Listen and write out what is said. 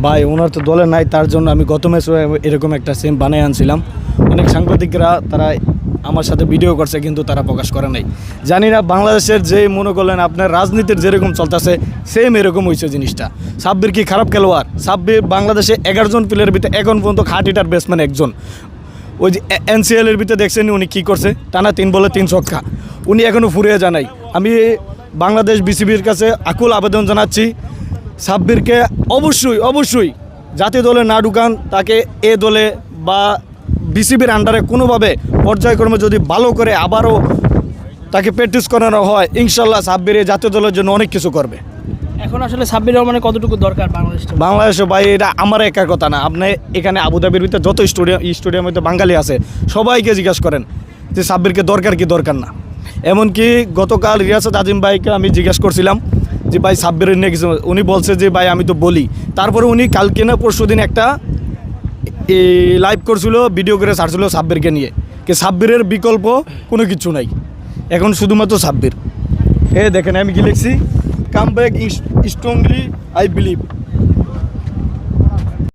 ভাই ওনার তো দলে নাই, তার জন্য আমি গত ম্যাচে এরকম একটা সেম বানিয়ে আনছিলাম। অনেক সাংবাদিকরা তারা আমার সাথে ভিডিও করছে, কিন্তু তারা প্রকাশ করে নাই। জানি না বাংলাদেশের যে মনে করলেন আপনার রাজনীতির যেরকম চলতেছে সেম এরকম হয়েছে জিনিসটা। সাব্বির কি খারাপ খেলোয়াড়? সাব্বির বাংলাদেশে 11 জন প্লেয়ারের ভিতরে এখন পর্যন্ত খাটিটার ব্যাটসম্যান একজন। ওই যে এনসিএলের ভিতরে দেখছেন উনি কী করছে, টানা 3 বলে 3 ছক্কা, উনি এখনও ফুরিয়ে জানাই। আমি বাংলাদেশ বিসিবির কাছে আকুল আবেদন জানাচ্ছি, সাব্বিরকে অবশ্যই জাতীয় দলে না ঢুকান, তাকে এ দলে বা বিসিবির আন্ডারে কোনোভাবে পর্যায়ক্রমে যদি ভালো করে আবারও তাকে প্র্যাকটিস করানো হয়, ইনশাল্লাহ সাব্বির এই জাতীয় দলের জন্য অনেক কিছু করবে। এখন আসলে সাব্বির রহমানের কতটুকু দরকার বাংলাদেশে ভাই, এটা আমার একার কথা না। আপনি এখানে আবুধাবির ভিতরে যত স্টেডিয়ামে তো বাঙালি আছে, সবাইকে জিজ্ঞাসা করেন যে সাব্বিরকে দরকার কি দরকার না। এমনকি গতকাল রিয়াসাত আজিম ভাইকে আমি জিজ্ঞাসা করছিলাম যে ভাই সাব্বিরের নিয়ে কিছু, উনি বলছে যে ভাই আমি তো বলি। তারপরে উনি কালকে না পরশু দিন একটা লাইভ করছিল, ভিডিও করে ছাড়ছিল সাব্বিরকে নিয়ে, কি সাব্বিরের বিকল্প কোনো কিছু নাই, এখন শুধুমাত্র সাব্বির। দেখেন আমি কি লিখছি, come back strongly I believe.